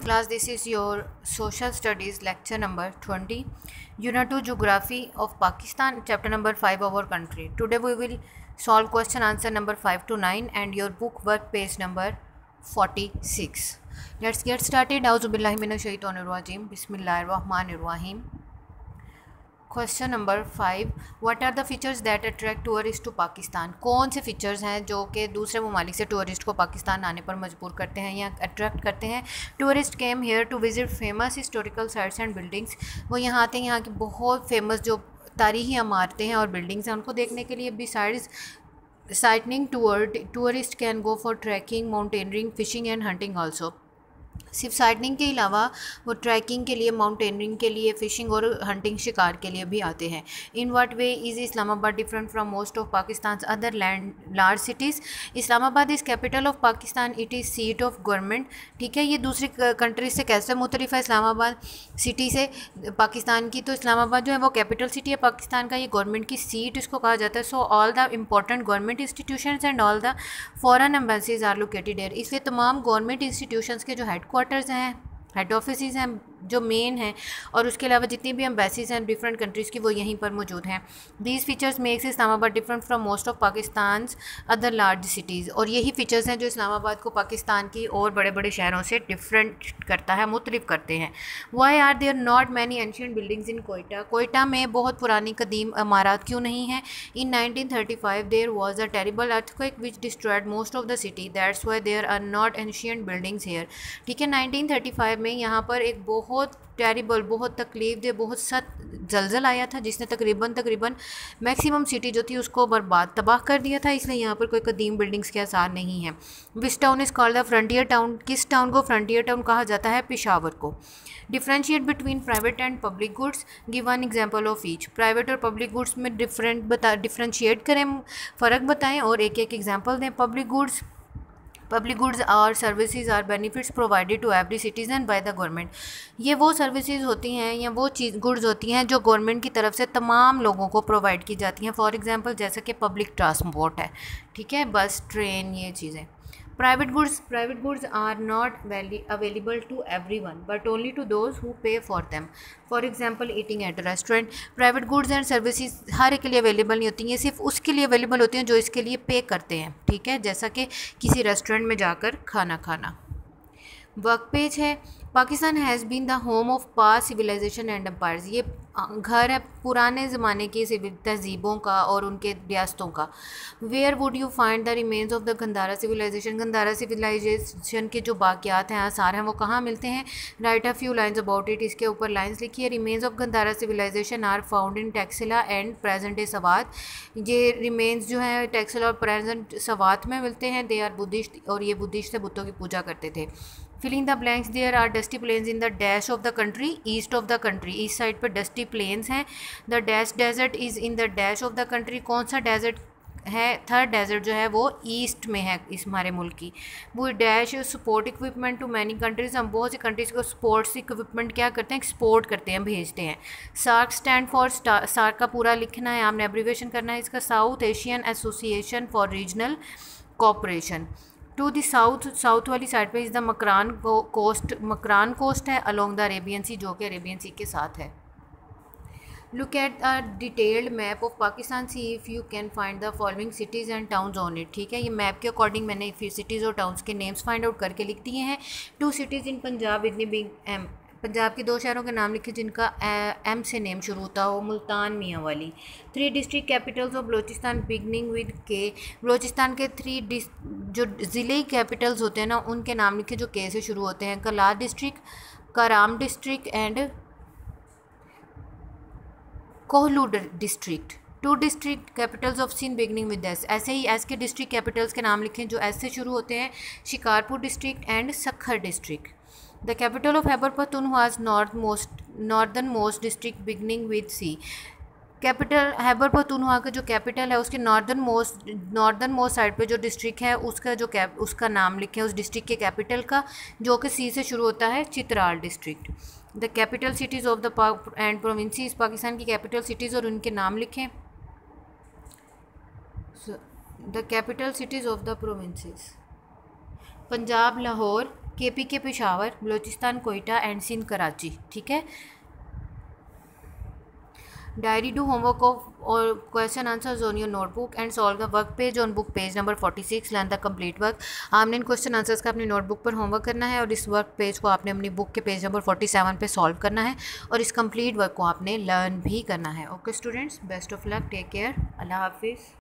class, this is your social studies lecture number 20, unit 2 geography of Pakistan, chapter number 5 of our country. Today we will solve question answer number 5 to 9 and your book work page number 46. Let's get started. Auzubillahi minash shaitanir rajim. Bismillahir rahmanir rahim. Question number 5, what are the features that attract tourist to Pakistan. कौन से features हैं जो कि दूसरे ममालिक से tourist को पाकिस्तान आने पर मजबूर करते हैं या अट्रैक्ट करते हैं। Tourist came here to visit famous historical sites and buildings. वो यहाँ आते हैं, यहाँ की बहुत फेमस जो तारीखी इमारतें हैं और बिल्डिंग्स हैं उनको देखने के लिए। Besides sightseeing tourist can go for trekking, mountaineering, fishing and hunting also. सिर्फ साइटनिंग के अलावा वो ट्रैकिंग के लिए, माउंटेनियरिंग के लिए, फ़िशिंग और हंटिंग शिकार के लिए भी आते हैं। In what way is Islamabad different from most of Pakistan other large cities. Islamabad is capital of Pakistan, it is seat of government. ठीक है, ये दूसरी कंट्रीज से कैसे मुख्तलिफ है इस्लामाबाद सिटी से पाकिस्तान की। तो इस्लामाबाद जो है वो कैपिटल सिटी है पाकिस्तान का, ये गवर्नमेंट की सीट इसको कहा जाता है। So all the important government institutions and all the foreign embassies are located here. इसलिए तमाम गवर्नमेंट इंस्टीट्यूशंस के जो हेडक्वार्टर्स हैं, हेड ऑफिसेज हैं जो मेन हैं, और उसके अलावा जितनी भी एम्बेसीज हैं डिफरेंट कंट्रीज़ की वो यहीं पर मौजूद हैं। These features makes Islamabad different from most of Pakistan other large cities. और यही फीचर्स हैं जो इस्लामाबाद को पाकिस्तान की और बड़े बड़े शहरों से डिफरेंट करता है, मुख्तलिफ करते हैं। Why are there not many ancient buildings in Quetta. Quetta में बहुत पुरानी कदीम इमारत क्यों नहीं है। In 1935 there was a terrible earthquake which destroyed most of the city, that's why there are not ancient buildings here. ठीक है, 1935 में यहाँ पर एक बहुत टेरिबल, बहुत तकलीफ दे, बहुत सख्त जलजल आया था जिसने तकरीबन मैक्सिमम सिटी जो थी उसको बर्बाद तबाह कर दिया था। इसलिए यहाँ पर कोई कदीम बिल्डिंग्स के आसार नहीं है। Which town is called the frontier town. किस टाउन को फ्रंटियर टाउन कहा जाता है? पेशावर को। Differentiate between private and public goods, give one example of each. Private और पब्लिक गुड्स में डिफ्रेंशिएट करें, फ़र्क बताएं और एक एक एग्जाम्पल दें। पब्लिक गुड्स और services are benefits provided to every citizen by the government. ये वो सर्विसेज होती हैं या वो गुड्स होती हैं जो गवर्नमेंट की तरफ से तमाम लोगों को प्रोवाइड की जाती हैं। फॉर एग्जांपल जैसे कि पब्लिक ट्रांसपोर्ट है, ठीक है, बस, ट्रेन, ये चीज़ें। Private goods are not available to everyone but only to those who pay for them. For example eating at a restaurant. Private goods and services हर एक के लिए अवेलेबल नहीं होती हैं, सिर्फ उसके लिए अवेलेबल होती हैं जो इसके लिए पे करते हैं। ठीक है, जैसा कि किसी रेस्टोरेंट में जाकर खाना। वर्क पेज है। Pakistan has been the home of past civilization and empires. ये घर है पुराने ज़माने की तहजीबों का और उनके रियासतों का। Where would you find the remains of the Gandhara civilization. Gandhara civilization के जो बाक़ियात हैं, आसार हैं, वो कहाँ मिलते हैं? Write a few lines about it. इसके ऊपर लाइन्स लिखिए। Remains of Gandhara civilization are found in Taxila and present day Swat. ये रिमेन्स जो हैं टैक्सिला और प्रेजेंट सवात में मिलते हैं। दे आर बुद्धिस्ट, और ये बुद्धिस्ट से बुतों की पूजा करते थे। Filling the blanks, there are dusty plains in the dash of the country, east of the country. East side पर डस्टी प्लेन्स हैं। The dash desert is in the dash of the country. कौन सा desert है? Third desert जो है वो east में है इस हमारे मुल्क की। वो dash support equipment to many countries. हम बहुत सी कंट्रीज़ को स्पोर्ट्स इक्विपमेंट क्या करते हैं? एक्सपोर्ट करते हैं, भेजते हैं। सार्क स्टैंड फॉर, सार्क का पूरा लिखना है आपने, एब्रीविएशन करना है इसका। South Asian Association for Regional Cooperation. To the south वाली साइड पे इज़ द मकरान कोस्ट है अलोंग द अरेबियन सी, जो कि अरेबियन सी के साथ है। Look at a detailed map of Pakistan, see if you can find the following cities and towns on it. ठीक है, ये मैप के अकॉर्डिंग मैंने फिर सिटीज़ और टाउन्स के नेम्स फाइंड आउट करके लिख दिए हैं। 2 सिटीज़ इन पंजाब इतनी बिग एम। पंजाब के 2 शहरों के नाम लिखे जिनका एम से नेम शुरू होता हो। मुल्तान, मियाँ वाली। 3 district capitals of Balochistan beginning with के। बलोचिस्तान के 3 जो ज़िले कैपिटल्स होते हैं ना उनके नाम लिखे जो के से शुरू होते हैं। Kalat district, Kharan district and Kohlu district. 2 district capitals of Sindh beginning with S. ऐसे ही एस के डिस्ट्रिक्ट कैपिटल्स के नाम लिखें जो एस से शुरू होते हैं। Shikarpur district and Sukkur district. The capital of Khyber Pakhtunkhwa northernmost district beginning with C. Capital Khyber Pakhtunkhwa का जो कैपिटल है उसके नॉर्दर्न मोस्ट साइड पे जो डिस्ट्रिक्ट है उसका नाम लिखें, उस डिस्ट्रिक्ट के कैपिटल का, जो कि सी से शुरू होता है। Chitral district. The capital cities of the and provinces. Pakistan की कैपिटल सिटीज़ और उनके नाम लिखें। The capital cities of the provinces. Punjab Lahore, KPK Peshawar, Balochistan Quetta and Sindh Karachi. ठीक है। डायरी डू होमवर्क ऑफ और question answers on your notebook and solve the work page on book page number 46, learn the complete work. आपने इन question answers का अपनी notebook पर homework करना है और इस वर्क पेज को आपने अपनी बुक के पेज नंबर 47 पे सॉल्व करना है और इस कंप्लीट वर्क को आपने लर्न भी करना है। Okay students, best of luck, take care, अल्लाह हाफिज़।